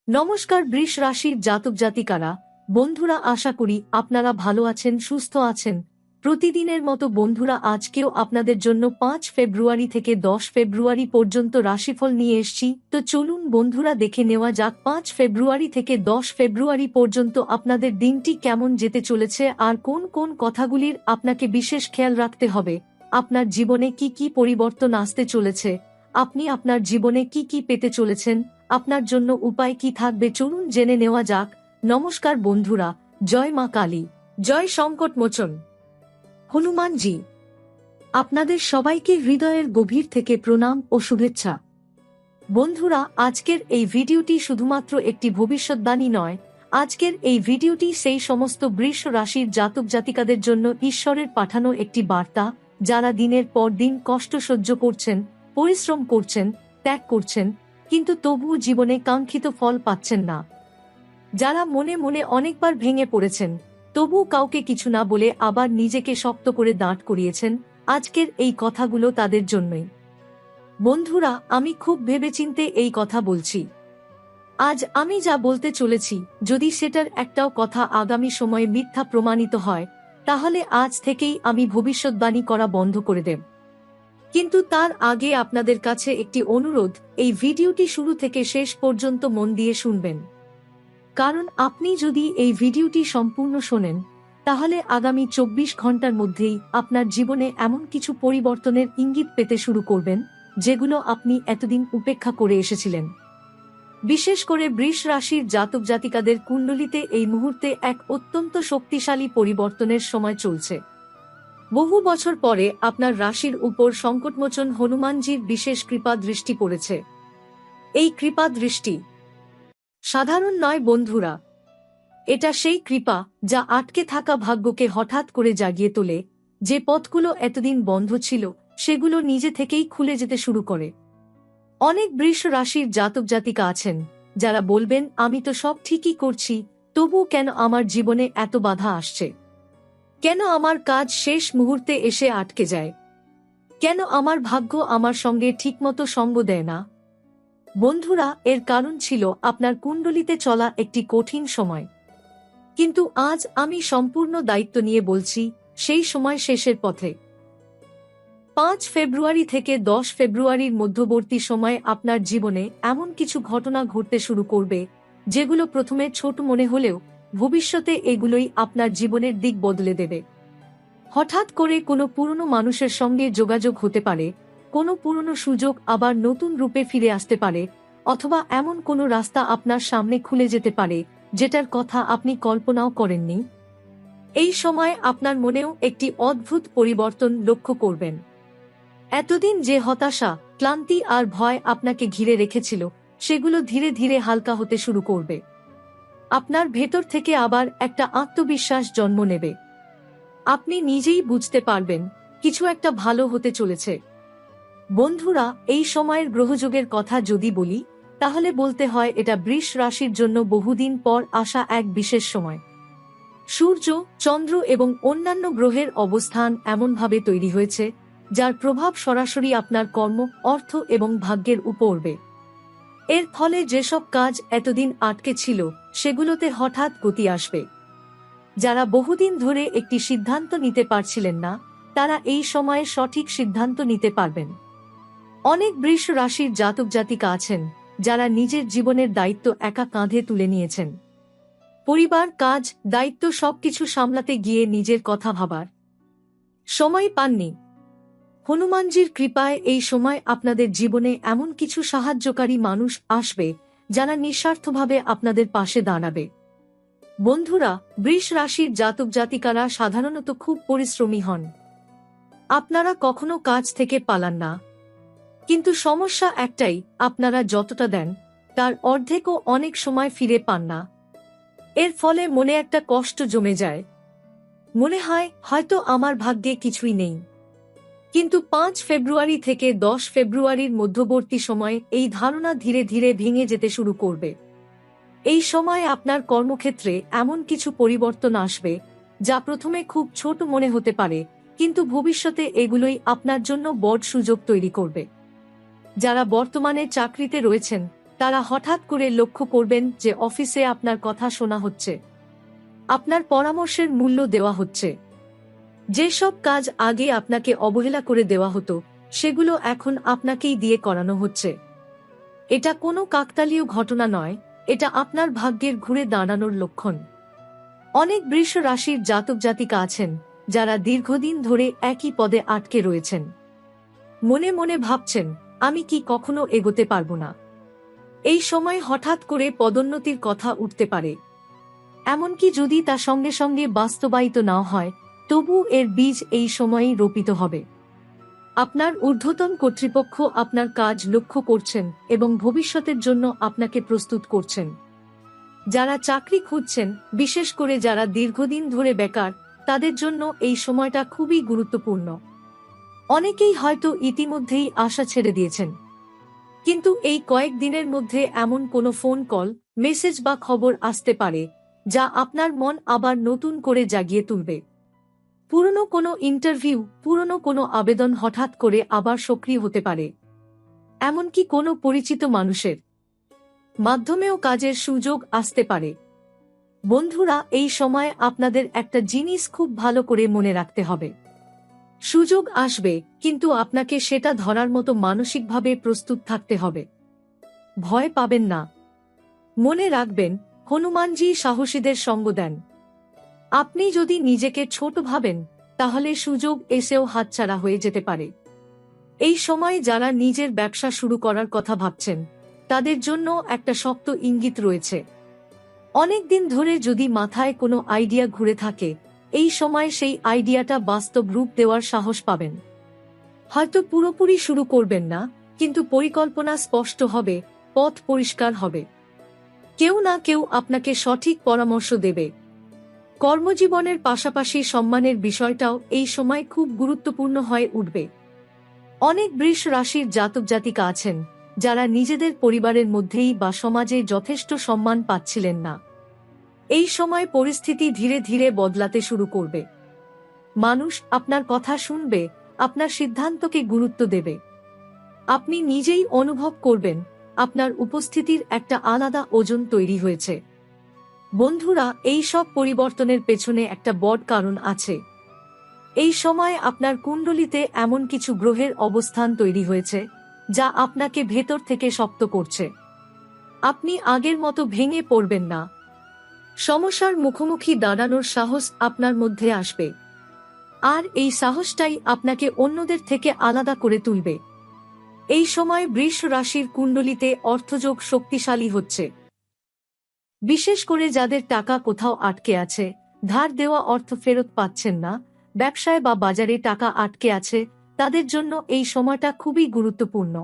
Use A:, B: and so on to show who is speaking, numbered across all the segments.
A: নমস্কার বৃষ রাশির জাতক জাতিকারা, বন্ধুরা, আশা করি আপনারা ভালো আছেন, সুস্থ আছেন। প্রতিদিনের মতো বন্ধুরা, আজকেও আপনাদের জন্য 5 ফেব্রুয়ারি থেকে 10 ফেব্রুয়ারি পর্যন্ত রাশিফল নিয়ে এসেছি। তো চলুন বন্ধুরা, দেখে নেওয়া যাক 5 ফেব্রুয়ারি থেকে 10 ফেব্রুয়ারি পর্যন্ত আপনাদের দিনটি কেমন যেতে চলেছে আর কোন কোন কথাগুলির আপনাকে বিশেষ খেয়াল রাখতে হবে। আপনার জীবনে কি কি পরিবর্তন আসতে চলেছে, আপনি আপনার জীবনে কি কি পেতে চলেছেন, আপনার জন্য উপায় কি থাকবে, চলুন জেনে নেওয়া যাক। নমস্কার বন্ধুরা, জয় মা কালী, জয় সংকট মোচন হনুমানজি। আপনাদের সবাইকে হৃদয়ের গভীর থেকে প্রণাম ও শুভেচ্ছা। বন্ধুরা, আজকের এই ভিডিওটি শুধুমাত্র একটি ভবিষ্যৎবাণী নয়। আজকের এই ভিডিওটি সেই সমস্ত বৃষ রাশির জাতক জাতিকাদের জন্য ঈশ্বরের পাঠানো একটি বার্তা, যারা দিনের পর দিন কষ্ট সহ্য করছেন, পরিশ্রম করছেন, ত্যাগ করছেন, কিন্তু তবুও জীবনে কাঙ্ক্ষিত ফল পাচ্ছেন না। যারা মনে মনে অনেকবার ভেঙে পড়েছেন, তবুও কাউকে কিছু না বলে আবার নিজেকে শক্ত করে দাঁড় করিয়েছেন, আজকের এই কথাগুলো তাদের জন্যই। বন্ধুরা, আমি খুব ভেবেচিন্তে এই কথা বলছি। আজ আমি যা বলতে চলেছি, যদি সেটার একটাও কথা আগামী সময়ে মিথ্যা প্রমাণিত হয়, তাহলে আজ থেকেই আমি ভবিষ্যৎবাণী করা বন্ধ করে দেব। কিন্তু তার আগে আপনাদের কাছে একটি অনুরোধ, এই ভিডিওটি শুরু থেকে শেষ পর্যন্ত মন দিয়ে শুনবেন। কারণ আপনি যদি এই ভিডিওটি সম্পূর্ণ শোনেন, তাহলে আগামী 24 ঘন্টার মধ্যেই আপনার জীবনে এমন কিছু পরিবর্তনের ইঙ্গিত পেতে শুরু করবেন, যেগুলো আপনি এতদিন উপেক্ষা করে এসেছিলেন। বিশেষ করে বৃষ রাশির জাতক জাতিকাদের কুণ্ডলিতে এই মুহূর্তে এক অত্যন্ত শক্তিশালী পরিবর্তনের সময় চলছে। বহু বছর পরে আপনার রাশির উপর সংকটমোচন হনুমানজির বিশেষ কৃপা দৃষ্টি পড়েছে। এই কৃপা দৃষ্টি সাধারণ নয় বন্ধুরা, এটা সেই কৃপা যা আটকে থাকা ভাগ্যকে হঠাৎ করে জাগিয়ে তোলে। যে পথগুলো এতদিন বন্ধ ছিল, সেগুলো নিজে থেকেই খুলে যেতে শুরু করে। অনেক বৃষ রাশির জাতক জাতিকা আছেন, যারা বলবেন, আমি তো সব ঠিকই করছি, তবু কেন আমার জীবনে এত বাধা আসছে? কেন আমার কাজ শেষ মুহূর্তে এসে আটকে যায়? কেন আমার ভাগ্য আমার সঙ্গে ঠিকমতো সঙ্গ দেয় না? বন্ধুরা, এর কারণ ছিল আপনার কুণ্ডলিতে চলা একটি কঠিন সময়। কিন্তু আজ আমি সম্পূর্ণ দায়িত্ব নিয়ে বলছি, সেই সময় শেষের পথে। 5 ফেব্রুয়ারি থেকে 10 ফেব্রুয়ারির মধ্যবর্তী সময়ে আপনার জীবনে এমন কিছু ঘটনা ঘটতে শুরু করবে, যেগুলো প্রথমে ছোট মনে হলেও ভবিষ্যতে এগুলোই আপনার জীবনের দিক বদলে দেবে। হঠাৎ করে কোনো পুরনো মানুষের সঙ্গে যোগাযোগ হতে পারে, কোনো পুরনো সুযোগ আবার নতুন রূপে ফিরে আসতে পারে, অথবা এমন কোনো রাস্তা আপনার সামনে খুলে যেতে পারে, যেটার কথা আপনি কল্পনাও করেননি। এই সময় আপনার মনেও একটি অদ্ভুত পরিবর্তন লক্ষ্য করবেন। এতদিন যে হতাশা, ক্লান্তি আর ভয় আপনাকে ঘিরে রেখেছিল, সেগুলো ধীরে ধীরে হালকা হতে শুরু করবে। আপনার ভেতর থেকে আবার একটা আত্মবিশ্বাস জন্ম নেবে। আপনি নিজেই বুঝতে পারবেন, কিছু একটা ভালো হতে চলেছে। বন্ধুরা, এই সময়ের গ্রহযোগের কথা যদি বলি, তাহলে বলতে হয় এটা বৃষ রাশির জন্য বহুদিন পর আসা এক বিশেষ সময়। সূর্য, চন্দ্র এবং অন্যান্য গ্রহের অবস্থান এমনভাবে তৈরি হয়েছে, যার প্রভাব সরাসরি আপনার কর্ম, অর্থ এবং ভাগ্যের উপর পড়বে। এর ফলে যেসব কাজ এতদিন আটকে ছিল, সেগুলোতে হঠাৎ গতি আসবে। যারা বহুদিন ধরে একটি সিদ্ধান্ত নিতে পারছিলেন না, তারা এই সময়ে সঠিক সিদ্ধান্ত নিতে পারবেন। অনেক বৃষ রাশির জাতক জাতিকা আছেন, যারা নিজের জীবনের দায়িত্ব একা কাঁধে তুলে নিয়েছেন। পরিবার, কাজ, দায়িত্ব সবকিছু সামলাতে গিয়ে নিজের কথা ভাবার সময় পাননি। হনুমানজির কৃপায় এই সময় আপনাদের জীবনে এমন কিছু সাহায্যকারী মানুষ আসবে, যারা নিঃস্বার্থভাবে আপনাদের পাশে দাঁড়াবে। বন্ধুরা, বৃষ রাশির জাতক জাতিকারা সাধারণত খুব পরিশ্রমী হন। আপনারা কখনো কাজ থেকে পালান না। কিন্তু সমস্যা একটাই, আপনারা যতটা দেন, তার অর্ধেকও অনেক সময় ফিরে পান না। এর ফলে মনে একটা কষ্ট জমে যায়। মনে হয় হয়তো আমার ভাগ্যে কিছুই নেই। কিন্তু 5 ফেব্রুয়ারি থেকে 10 ফেব্রুয়ারির মধ্যবর্তী সময়ে এই ধারণা ধীরে ধীরে ভেঙে যেতে শুরু করবে। এই সময় আপনার কর্মক্ষেত্রে এমন কিছু পরিবর্তন আসবে, যা প্রথমে খুব ছোট মনে হতে পারে, কিন্তু ভবিষ্যতে এগুলোই আপনার জন্য বড় সুযোগ তৈরি করবে। যারা বর্তমানে চাকরিতে রয়েছেন, তারা হঠাৎ করে লক্ষ্য করবেন যে অফিসে আপনার কথা শোনা হচ্ছে, আপনার পরামর্শের মূল্য দেওয়া হচ্ছে। যেসব কাজ আগে আপনাকে অবহেলা করে দেওয়া হতো, সেগুলো এখন আপনাকেই দিয়ে করানো হচ্ছে। এটা কোনো কাকতালীয় ঘটনা নয়, এটা আপনার ভাগ্যের ঘুরে দাঁড়ানোর লক্ষণ। অনেক বৃষ রাশির জাতক জাতিকা আছেন যারা দীর্ঘদিন ধরে একই পদে আটকে রয়েছেন। মনে মনে ভাবছেন, আমি কি কখনো এগোতে পারবো না। এই সময় হঠাৎ করে পদোন্নতির কথা উঠতে পারে। এমনকি যদি তা সঙ্গে সঙ্গে বাস্তবায়িত না হয়, তবু এর বীজ এই সময়েই রোপিত হবে। আপনার ঊর্ধ্বতন কর্তৃপক্ষ আপনার কাজ লক্ষ্য করছেন এবং ভবিষ্যতের জন্য আপনাকে প্রস্তুত করছেন। যারা চাকরি খুঁজছেন, বিশেষ করে যারা দীর্ঘদিন ধরে বেকার, তাদের জন্য এই সময়টা খুবই গুরুত্বপূর্ণ। অনেকেই হয়তো ইতিমধ্যেই আশা ছেড়ে দিয়েছেন, কিন্তু এই কয়েক দিনের মধ্যে এমন কোনো ফোন কল, মেসেজ বা খবর আসতে পারে যা আপনার মন আবার নতুন করে জাগিয়ে তুলবে। পুরনো কোনো ইন্টারভিউ, পুরনো কোনো আবেদন হঠাৎ করে আবার সক্রিয় হতে পারে। এমনকি কোনো পরিচিত মানুষের মাধ্যমেও কাজের সুযোগ আসতে পারে। বন্ধুরা, এই সময় আপনাদের একটা জিনিস খুব ভালো করে মনে রাখতে হবে। সুযোগ আসবে, কিন্তু আপনাকে সেটা ধরার মতো মানসিকভাবে প্রস্তুত থাকতে হবে। ভয় পাবেন না। মনে রাখবেন, হনুমানজি সাহসীদের সঙ্গ দেন। আপনি যদি নিজেকে ছোট ভাবেন, তাহলে সুযোগ এসেও হাতছাড়া হয়ে যেতে পারে। এই সময় যারা নিজের ব্যবসা শুরু করার কথা ভাবছেন, তাদের জন্য একটা শক্ত ইঙ্গিত রয়েছে। অনেক দিন ধরে যদি মাথায় কোনো আইডিয়া ঘুরে থাকে, এই সময় সেই আইডিয়াটা বাস্তব রূপ দেওয়ার সাহস পাবেন। হয়তো পুরোপুরি শুরু করবেন না, কিন্তু পরিকল্পনা স্পষ্ট হবে, পথ পরিষ্কার হবে। কেউ না কেউ আপনাকে সঠিক পরামর্শ দেবে। কর্মজীবনের পাশাপাশি সম্মানের বিষয়টাও এই সময় খুব গুরুত্বপূর্ণ হয়ে উঠবে। অনেক বৃষ রাশির জাতক জাতিকা আছেন যারা নিজেদের পরিবারের মধ্যেই বা সমাজে যথেষ্ট সম্মান পাচ্ছিলেন না। এই সময় পরিস্থিতি ধীরে ধীরে বদলাতে শুরু করবে। মানুষ আপনার কথা শুনবে, আপনার সিদ্ধান্তকে গুরুত্ব দেবে। আপনি নিজেই অনুভব করবেন আপনার উপস্থিতির একটা আলাদা ওজন তৈরি হয়েছে। বন্ধুরা, এই সব পরিবর্তনের পেছনে একটা বড় কারণ আছে। এই সময় আপনার কুণ্ডলিতে এমন কিছু গ্রহের অবস্থান তৈরি হয়েছে যা আপনাকে ভেতর থেকে শক্ত করছে। আপনি আগের মতো ভেঙে পড়বেন না। সমস্যার মুখোমুখি দাঁড়ানোর সাহস আপনার মধ্যে আসবে। আর এই সাহসটাই আপনাকে অন্যদের থেকে আলাদা করে তুলবে। এই সময় বৃষ রাশির কুণ্ডলিতে অর্থযোগ শক্তিশালী হচ্ছে। বিশেষ করে যাদের টাকা কোথাও আটকে আছে, ধার দেওয়া অর্থ ফেরত পাচ্ছেন না, ব্যবসায় বা বাজারে টাকা আটকে আছে, তাদের জন্য এই সময়টা খুবই গুরুত্বপূর্ণ।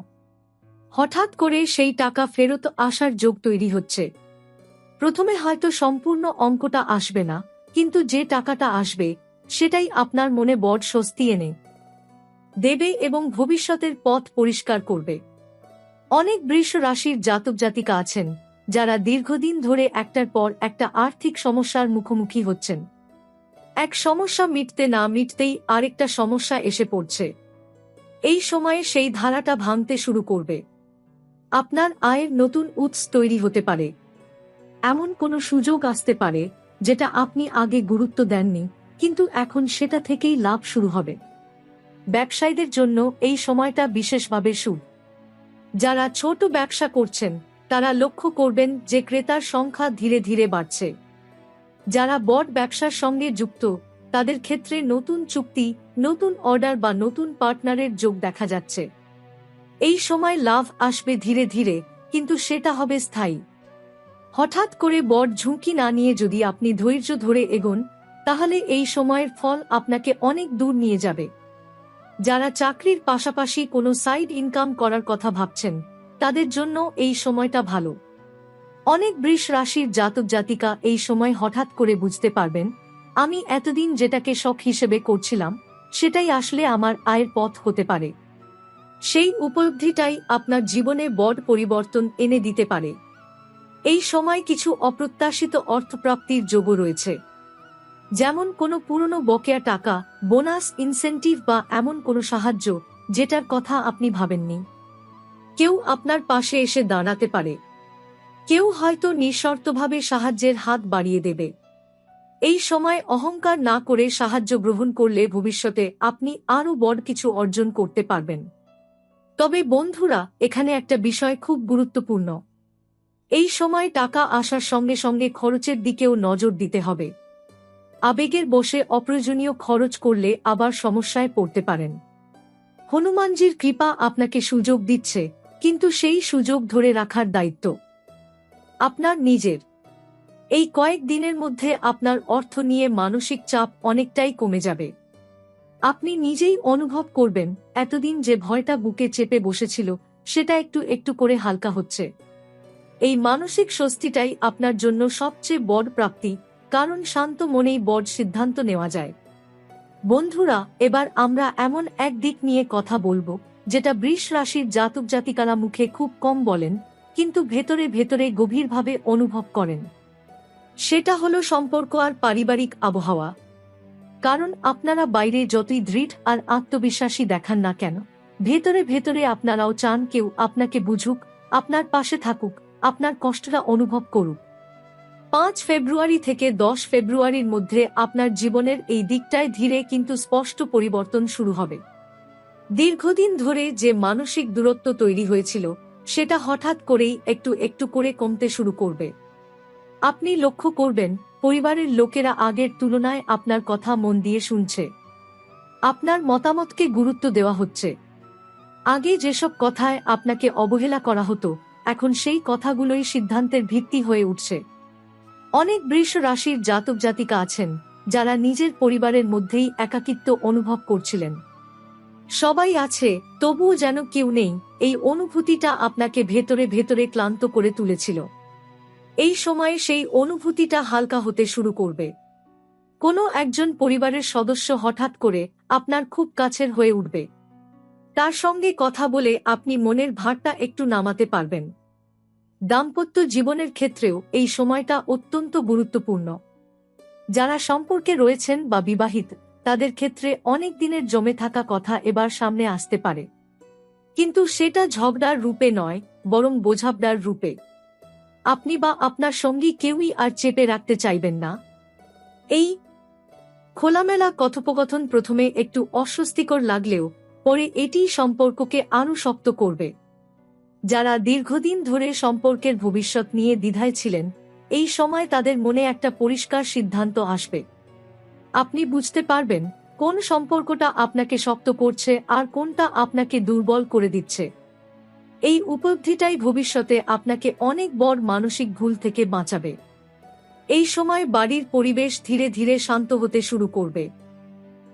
A: হঠাৎ করে সেই টাকা ফেরত আসার যোগ তৈরি হচ্ছে। প্রথমে হয়তো সম্পূর্ণ অঙ্কটা আসবে না, কিন্তু যে টাকাটা আসবে সেটাই আপনার মনে বড় স্বস্তি এনে দেবে এবং ভবিষ্যতের পথ পরিষ্কার করবে। অনেক বৃষ রাশির জাতক জাতিকা আছেন যারা দীর্ঘদিন ধরে একটার পর একটা আর্থিক সমস্যার মুখোমুখি হচ্ছেন। এক সমস্যা মিটতে না মিটতেই আরেকটা সমস্যা এসে পড়ছে। এই সময়ে সেই ধারাটা ভাঙতে শুরু করবে। আপনার আয়ের নতুন উৎস তৈরি হতে পারে। এমন কোনো সুযোগ আসতে পারে যেটা আপনি আগে গুরুত্ব দেননি, কিন্তু এখন সেটা থেকেই লাভ শুরু হবে। ব্যবসায়ীদের জন্য এই সময়টা বিশেষভাবে শুভ। যারা ছোট ব্যবসা করছেন, তারা লক্ষ্য করবেন যে ক্রেতার সংখ্যা ধীরে ধীরে বাড়ছে। যারা বড় ব্যবসার সঙ্গে যুক্ত, তাদের ক্ষেত্রে নতুন চুক্তি, নতুন অর্ডার বা নতুন পার্টনারের যোগ দেখা যাচ্ছে। এই সময় লাভ আসবে ধীরে ধীরে, কিন্তু সেটা হবে স্থায়ী। হঠাৎ করে বড় ঝুঁকি না নিয়ে যদি আপনি ধৈর্য ধরে এগোন, তাহলে এই সময়ের ফল আপনাকে অনেক দূর নিয়ে যাবে। যারা চাকরির পাশাপাশি কোনো সাইড ইনকাম করার কথা ভাবছেন, তাদের জন্য এই সময়টা ভালো। অনেক বৃষ রাশির জাতক জাতিকা এই সময় হঠাৎ করে বুঝতে পারবেন, আমি এতদিন যেটাকে শখ হিসেবে করছিলাম, সেটাই আসলে আমার আয়ের পথ হতে পারে। সেই উপলব্ধিটাই আপনার জীবনে বড় পরিবর্তন এনে দিতে পারে। এই সময় কিছু অপ্রত্যাশিত অর্থপ্রাপ্তির যোগও রয়েছে, যেমন কোনো পুরনো বকেয়া টাকা, বোনাস, ইনসেন্টিভ বা এমন কোনো সাহায্য যেটার কথা আপনি ভাবেননি। কেউ আপনার পাশে এসে দাঁড়াতে পারে। কেউ হয়তো নিঃশর্তভাবে সাহায্যের হাত বাড়িয়ে দেবে। এই সময় অহংকার না করে সাহায্য গ্রহণ করলে ভবিষ্যতে আপনি আরও বড় কিছু অর্জন করতে পারবেন। তবে বন্ধুরা, এখানে একটা বিষয় খুব গুরুত্বপূর্ণ। এই সময় টাকা আসার সঙ্গে সঙ্গে খরচের দিকেও নজর দিতে হবে। আবেগের বশে অপ্রয়োজনীয় খরচ করলে আবার সমস্যায় পড়তে পারেন। হনুমানজির কৃপা আপনাকে সুযোগ দিচ্ছে, কিন্তু সেই সুযোগ ধরে রাখার দায়িত্ব আপনার নিজের। এই কয়েক দিনের মধ্যে আপনার অর্থ নিয়ে মানসিক চাপ অনেকটাই কমে যাবে। আপনি নিজেই অনুভব করবেন এতদিন যে ভয়টা বুকে চেপে বসেছিল সেটা একটু একটু করে হালকা হচ্ছে। এই মানসিক স্বস্তিটাই আপনার জন্য সবচেয়ে বড় প্রাপ্তি, কারণ শান্ত মনেই বড় সিদ্ধান্ত নেওয়া যায়। বন্ধুরা, এবার আমরা এমন এক দিক নিয়ে কথা বলবো যেটা বৃষ রাশির জাতক জাতিকারা মুখে খুব কম বলেন, কিন্তু ভেতরে ভেতরে গভীরভাবে অনুভব করেন। সেটা হলো সম্পর্ক আর পারিবারিক আবহাওয়া। কারণ আপনারা বাইরে যতই দৃঢ় আর আত্মবিশ্বাসী দেখান না কেন, ভেতরে ভেতরে আপনারাও চান কেউ আপনাকে বুঝুক, আপনার পাশে থাকুক, আপনার কষ্টটা অনুভব করুক। 5 ফেব্রুয়ারি থেকে 10 ফেব্রুয়ারির মধ্যে আপনার জীবনের এই দিকটায় ধীরে কিন্তু স্পষ্ট পরিবর্তন শুরু হবে। দীর্ঘদিন ধরে যে মানসিক দূরত্ব তৈরি হয়েছিল সেটা হঠাৎ করেই একটু একটু করে কমতে শুরু করবে। আপনি লক্ষ্য করবেন পরিবারের লোকেরা আগের তুলনায় আপনার কথা মন দিয়ে শুনছে। আপনার মতামতকে গুরুত্ব দেওয়া হচ্ছে। আগে যেসব কথায় আপনাকে অবহেলা করা হতো, এখন সেই কথাগুলোই সিদ্ধান্তের ভিত্তি হয়ে উঠছে। অনেক বৃষ রাশির জাতক জাতিকা আছেন যারা নিজের পরিবারের মধ্যেই একাকিত্ব অনুভব করছিলেন। সবাই আছে, তবুও যেন কেউ নেই, এই অনুভূতিটা আপনাকে ভেতরে ভেতরে ক্লান্ত করে তুলেছিল। এই সময়ে সেই অনুভূতিটা হালকা হতে শুরু করবে। কোনো একজন পরিবারের সদস্য হঠাৎ করে আপনার খুব কাছের হয়ে উঠবে। তার সঙ্গে কথা বলে আপনি মনের ভারটা একটু নামাতে পারবেন। দাম্পত্য জীবনের ক্ষেত্রেও এই সময়টা অত্যন্ত গুরুত্বপূর্ণ। যারা সম্পর্কে রয়েছেন বা বিবাহিত, তাদের ক্ষেত্রে অনেক দিনের জমে থাকা কথা এবার সামনে আসতে পারে, কিন্তু সেটা ঝগড়ার রূপে নয়, বরং বোঝাপড়ার রূপে। আপনি বা আপনার সঙ্গী কেউই আর চেপে রাখতে চাইবেন না। এই খোলামেলা কথোপকথন প্রথমে একটু অস্বস্তিকর লাগলেও পরে এটিই সম্পর্ককে আরও শক্ত করবে। যারা দীর্ঘদিন ধরে সম্পর্কের ভবিষ্যৎ নিয়ে দ্বিধায় ছিলেন, এই সময় তাদের মনে একটা পরিষ্কার সিদ্ধান্ত আসবে। আপনি বুঝতে পারবেন কোন সম্পর্কটা আপনাকে শক্ত করছে আর কোনটা আপনাকে দুর্বল করে দিচ্ছে। এই উপলব্ধিটাই ভবিষ্যতে আপনাকে অনেক বড় মানসিক ভুল থেকে বাঁচাবে। এই সময় বাড়ির পরিবেশ ধীরে ধীরে শান্ত হতে শুরু করবে।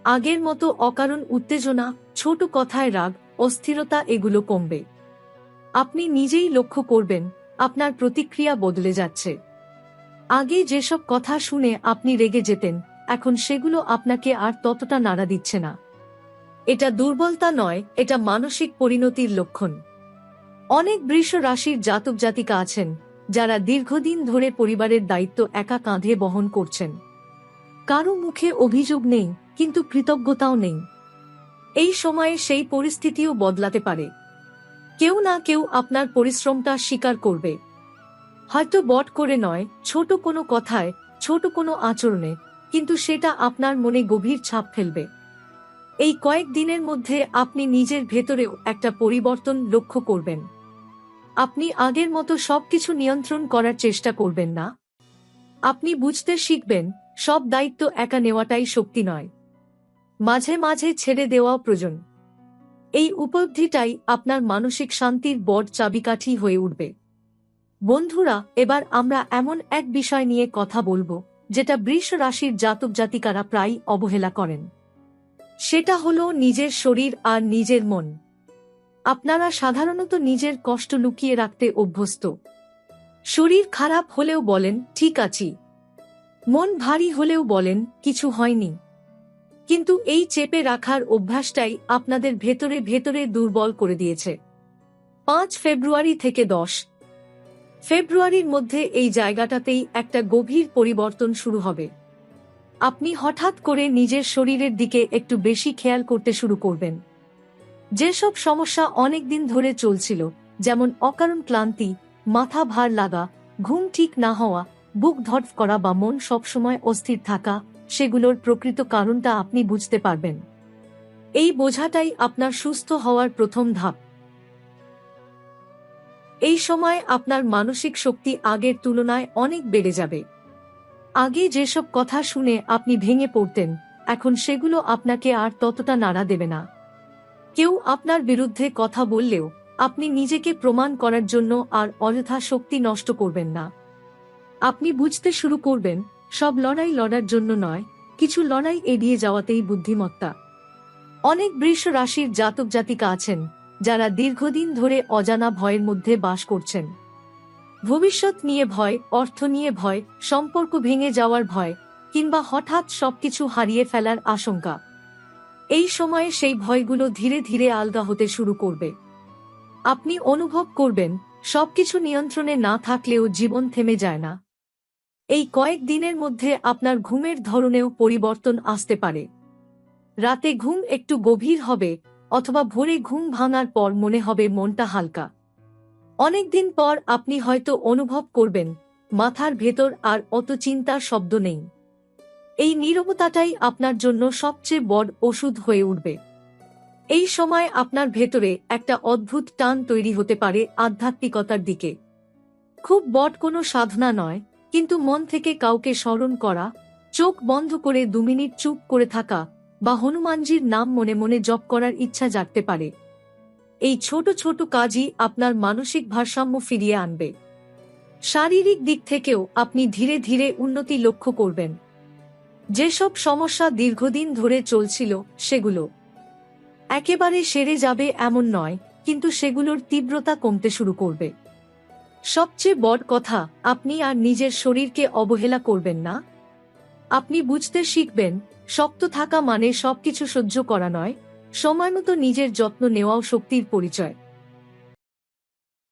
A: আগের মতো অকারণ উত্তেজনা, ছোট কথায় রাগ, অস্থিরতা এগুলো কমবে। আপনি নিজেই লক্ষ্য করবেন আপনার প্রতিক্রিয়া বদলে যাচ্ছে। আগে যেসব কথা শুনে আপনি রেগে যেতেন, এখন সেগুলো আপনাকে আর ততটা নাড়া দিচ্ছে না। এটা দুর্বলতা নয়, এটা মানসিক পরিণতির লক্ষণ। অনেক বৃষ রাশির জাতক জাতিকা আছেন যারা দীর্ঘদিন ধরে পরিবারের দায়িত্ব একা কাঁধে বহন করছেন। কারো মুখে অভিযোগ নেই, কিন্তু কৃতজ্ঞতাও নেই। এই সময়ে সেই পরিস্থিতিও বদলাতে পারে। কেউ না কেউ আপনার পরিশ্রমটা স্বীকার করবে, হয়তো বট করে নয়, ছোট কোনো কথায়, ছোট কোনো আচরণে, কিন্তু সেটা আপনার মনে গভীর ছাপ ফেলবে। এই কয়েক দিনের মধ্যে আপনি নিজের ভেতরেও একটা পরিবর্তন লক্ষ্য করবেন। আপনি আগের মতো সবকিছু নিয়ন্ত্রণ করার চেষ্টা করবেন না। আপনি বুঝতে শিখবেন সব দায়িত্ব একা নেওয়াটাই শক্তি নয়, মাঝে মাঝে ছেড়ে দেওয়াও প্রয়োজন। এই উপলব্ধিটাই আপনার মানসিক শান্তির বড় চাবিকাঠি হয়ে উঠবে। বন্ধুরা, এবার আমরা এমন এক বিষয় নিয়ে কথা বলবো যেটা বৃষ রাশির জাতক জাতিকারা প্রায় অবহেলা করেন। সেটা হলো নিজের শরীর আর নিজের মন। আপনারা সাধারণত নিজের কষ্ট লুকিয়ে রাখতে অভ্যস্ত। শরীর খারাপ হলেও বলেন ঠিক আছি, মন ভারী হলেও বলেন কিছু হয়নি। কিন্তু এই চেপে রাখার অভ্যাসটাই আপনাদের ভেতরে ভেতরে দুর্বল করে দিয়েছে। 5 ফেব্রুয়ারি থেকে 10 ফেব্রুয়ারির মধ্যে এই জায়গাটাতেই একটা গভীর পরিবর্তন শুরু হবে। আপনি হঠাৎ করে নিজের শরীরের দিকে একটু বেশি খেয়াল করতে শুরু করবেন। যেসব সমস্যা অনেকদিন ধরে চলছিল, যেমন অকারণ ক্লান্তি, মাথা ভার লাগা, ঘুম ঠিক না হওয়া, বুক ধড়ফড় করা বা মন সবসময় অস্থির থাকা, সেগুলোর প্রকৃত কারণটা আপনি বুঝতে পারবেন। এই বোঝাটাই আপনার সুস্থ হওয়ার প্রথম ধাপ। এই সময় আপনার মানসিক শক্তি আগের তুলনায় অনেক বেড়ে যাবে। আগে যেসব কথা শুনে আপনি ভেঙে পড়তেন, এখন সেগুলো আপনাকে আর ততটা নাড়া দেবে না। কেউ আপনার বিরুদ্ধে কথা বললেও আপনি নিজেকে প্রমাণ করার জন্য আর অযথা শক্তি নষ্ট করবেন না। আপনি বুঝতে শুরু করবেন, সব লড়াই লড়ার জন্য নয়, কিছু লড়াই এড়িয়ে যাওয়াতেই বুদ্ধিমত্তা। অনেক বৃষ রাশির জাতক জাতিকা আছেন যারা দীর্ঘদিন ধরে অজানা ভয়ের মধ্যে বাস করছেন। ভবিষ্যৎ নিয়ে ভয়, অর্থ নিয়ে ভয়, সম্পর্ক ভেঙে যাওয়ার ভয়, কিংবা হঠাৎ সবকিছু হারিয়ে ফেলার আশঙ্কা। এই সময়ে সেই ভয়গুলো ধীরে ধীরে আলগা হতে শুরু করবে। আপনি অনুভব করবেন, সবকিছু নিয়ন্ত্রণে না থাকলেও জীবন থেমে যায় না। এই কয়েক দিনের মধ্যে আপনার ঘুমের ধরনেও পরিবর্তন আসতে পারে। রাতে ঘুম একটু গভীর হবে, অথবা ভোরে ঘুম ভাঙার পর মনে হবে মনটা হালকা। অনেকদিন পর আপনি হয়তো অনুভব করবেন, মাথার ভেতর আর অত চিন্তার শব্দ নেই। এই নীরবতাটাই আপনার জন্য সবচেয়ে বড় ওষুধ হয়ে উঠবে। এই সময় আপনার ভেতরে একটা অদ্ভুত টান তৈরি হতে পারে আধ্যাত্মিকতার দিকে। খুব বড় কোনো সাধনা নয়, কিন্তু মন থেকে কাউকে স্মরণ করা, চোখ বন্ধ করে 2 মিনিট চুপ করে থাকা, বা হনুমানজির নাম মনে মনে জপ করার ইচ্ছা জাগতে পারে। এই ছোট ছোট কাজই আপনার মানসিক ভারসাম্য ফিরিয়ে আনবে। শারীরিক দিক থেকেও আপনি ধীরে ধীরে উন্নতি লক্ষ্য করবেন। যেসব সমস্যা দীর্ঘদিন ধরে চলছিল, সেগুলো একেবারে সেরে যাবে এমন নয়, কিন্তু সেগুলোর তীব্রতা কমতে শুরু করবে। সবচেয়ে বড় কথা, আপনি আর নিজের শরীরকে অবহেলা করবেন না। আপনি বুঝতে শিখবেন, শক্ত থাকা মানে সবকিছু সহ্য করা নয়, সময়মতো নিজের যত্ন নেওয়াও শক্তির পরিচয়।